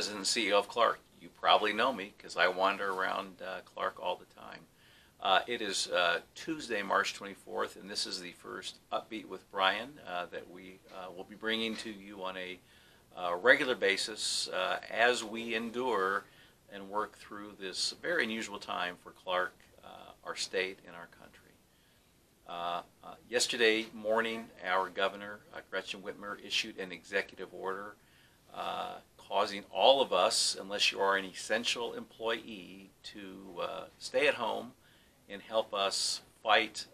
President and CEO of Clark. You probably know me because I wander around Clark all the time. It is Tuesday, March 24th, and this is the first Upbeat with Brian that we will be bringing to you on a regular basis as we endure and work through this very unusual time for Clark, our state, and our country. Yesterday morning, our governor, Gretchen Whitmer, issued an executive order causing all of us, unless you are an essential employee, to stay at home and help us fight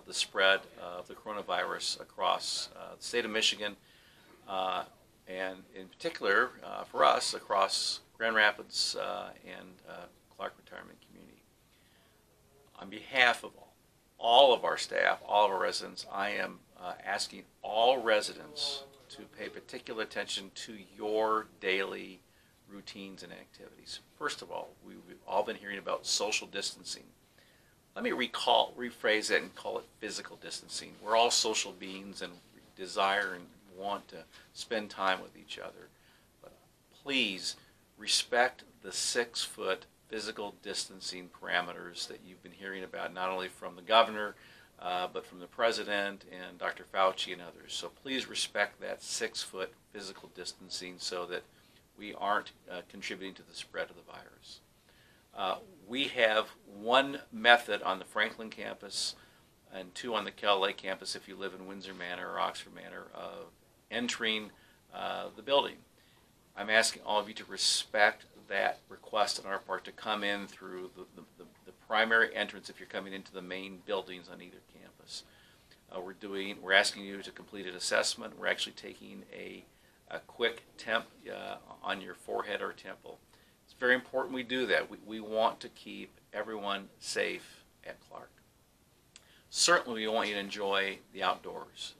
the spread of the coronavirus across the state of Michigan, and in particular for us across Grand Rapids and Clark Retirement Community. On behalf of all of our staff, all of our residents, I am asking all residents to pay particular attention to your daily routines and activities. First of all, we've all been hearing about social distancing. Let me rephrase that and call it physical distancing. We're all social beings and desire and want to spend time with each other. But please respect the 6-foot physical distancing parameters that you've been hearing about, not only from the governor, but from the president and Dr. Fauci and others. So please respect that 6-foot physical distancing so that we aren't contributing to the spread of the virus. We have one method on the Franklin campus and 2 on the Kell Lake campus if you live in Windsor Manor or Oxford Manor of entering the building. I'm asking all of you to respect that request on our part to come in through the primary entrance if you're coming into the main buildings on either campus. We're asking you to complete an assessment. We're actually taking a quick temp on your forehead or temple. It's very important we do that. We want to keep everyone safe at Clark. Certainly we want you to enjoy the outdoors.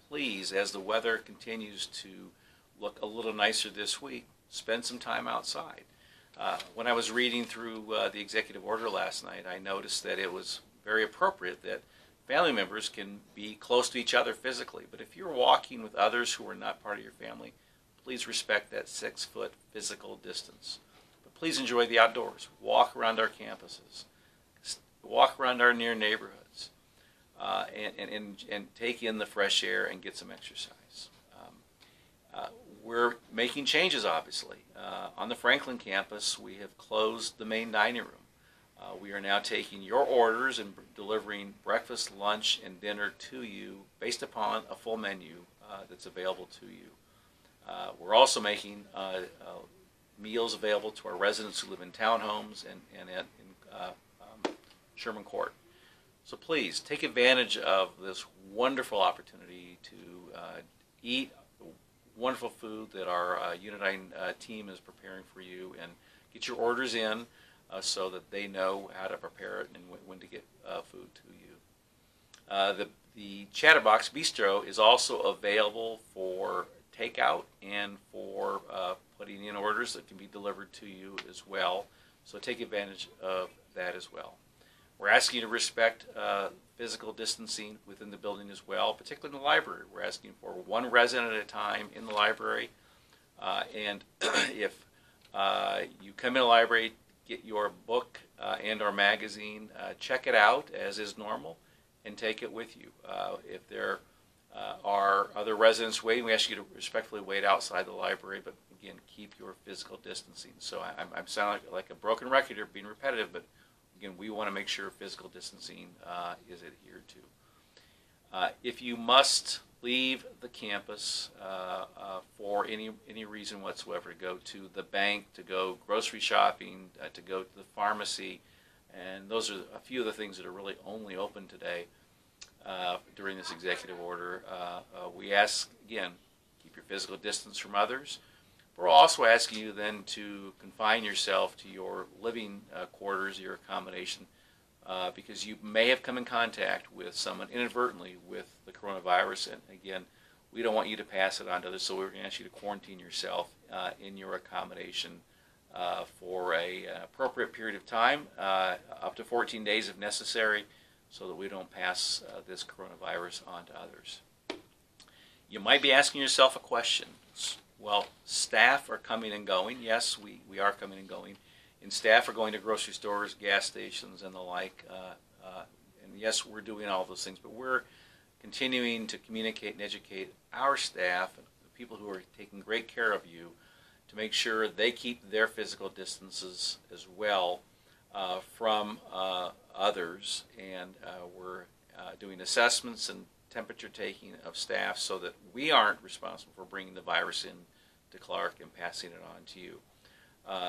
Please, as the weather continues to look a little nicer this week, spend some time outside. When I was reading through the executive order last night, I noticed that it was very appropriate that family members can be close to each other physically. But if you're walking with others who are not part of your family, please respect that 6-foot physical distance. But please enjoy the outdoors. Walk around our campuses. Walk around our near neighborhoods. And take in the fresh air and get some exercise. We're making changes, obviously. On the Franklin campus, we have closed the main dining room. We are now taking your orders and delivering breakfast, lunch, and dinner to you based upon a full menu that's available to you. We're also making meals available to our residents who live in townhomes and in Sherman Court. So please take advantage of this wonderful opportunity to eat wonderful food that our Unidine team is preparing for you, and get your orders in so that they know how to prepare it and when to get food to you. The Chatterbox Bistro is also available for takeout and for putting in orders that can be delivered to you as well. So take advantage of that as well. We're asking you to respect physical distancing within the building as well, particularly in the library. We're asking for 1 resident at a time in the library. And if you come in the library, get your book and or magazine, check it out as is normal, and take it with you. If there are other residents waiting, we ask you to respectfully wait outside the library, but again, keep your physical distancing. So I'm sounding like a broken record here, being repetitive, but again, we want to make sure physical distancing is adhered to. If you must leave the campus for any reason whatsoever, to go to the bank, to go grocery shopping, to go to the pharmacy, and those are a few of the things that are really only open today during this executive order, we ask, again, keep your physical distance from others. We're also asking you then to confine yourself to your living quarters, your accommodation, because you may have come in contact with someone inadvertently with the coronavirus. And again, we don't want you to pass it on to others, so we're going to ask you to quarantine yourself in your accommodation for an appropriate period of time, up to 14 days if necessary, so that we don't pass this coronavirus on to others. You might be asking yourself a question. Well, staff are coming and going. Yes, we are coming and going. And staff are going to grocery stores, gas stations, and the like. And yes, we're doing all those things, but we're continuing to communicate and educate our staff, and the people who are taking great care of you, to make sure they keep their physical distances as well from others. And we're doing assessments and temperature taking of staff so that we aren't responsible for bringing the virus in to Clark and passing it on to you.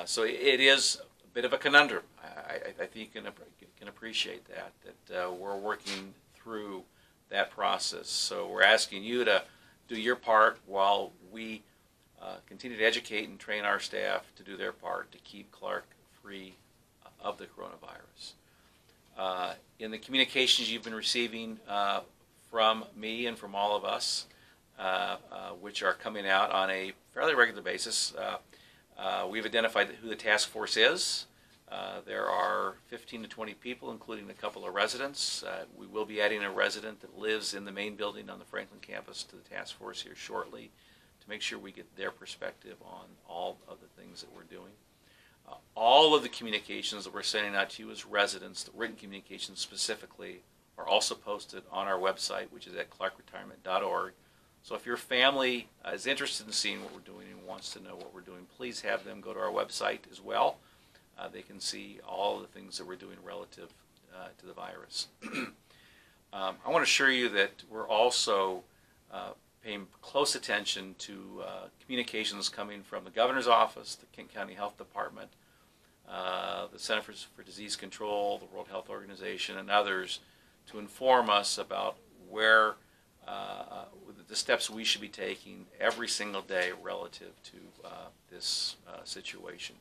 So it is a bit of a conundrum. I think you can appreciate that we're working through that process. So we're asking you to do your part while we continue to educate and train our staff to do their part to keep Clark free of the coronavirus. In the communications you've been receiving from me and from all of us, which are coming out on a fairly regular basis, we've identified who the task force is. There are 15 to 20 people, including a couple of residents. We will be adding a resident that lives in the main building on the Franklin campus to the task force here shortly to make sure we get their perspective on all of the things that we're doing. All of the communications that we're sending out to you as residents, the written communications specifically, are also posted on our website, which is at clarkretirement.org. So if your family is interested in seeing what we're doing and wants to know what we're doing, please have them go to our website as well. They can see all of the things that we're doing relative to the virus. I want to assure you that we're also paying close attention to communications coming from the governor's office, the Kent County Health Department, the Centers for Disease Control, the World Health Organization, and others to inform us about where the steps we should be taking every single day relative to this situation.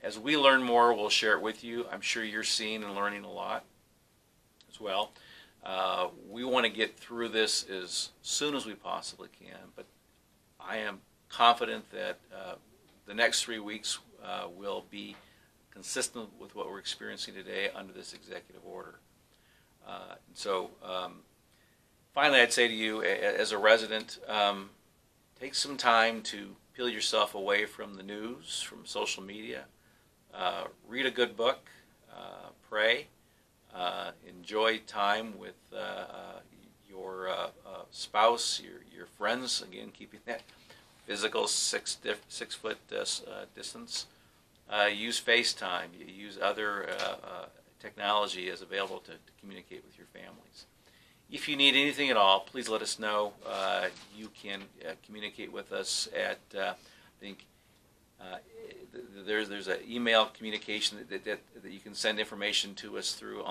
As we learn more, we'll share it with you. I'm sure you're seeing and learning a lot as well. We want to get through this as soon as we possibly can, but I am confident that the next 3 weeks will be consistent with what we're experiencing today under this executive order. Finally, I'd say to you, as a resident, take some time to peel yourself away from the news, from social media. Read a good book, pray, enjoy time with your spouse, your friends, again, keeping that physical 6 foot distance. Use FaceTime, use other technology as available to communicate with your families. If you need anything at all, please let us know. You can communicate with us at, I think, there's an email communication that you can send information to us through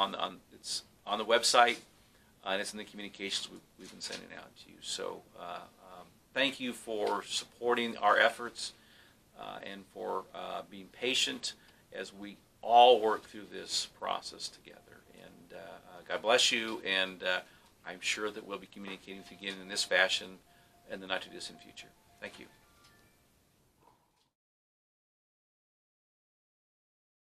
it's on the website, and it's in the communications we've been sending out to you. So thank you for supporting our efforts and for being patient as we all work through this process together. And God bless you, and I'm sure that we'll be communicating with you again in this fashion in the not too distant future. Thank you.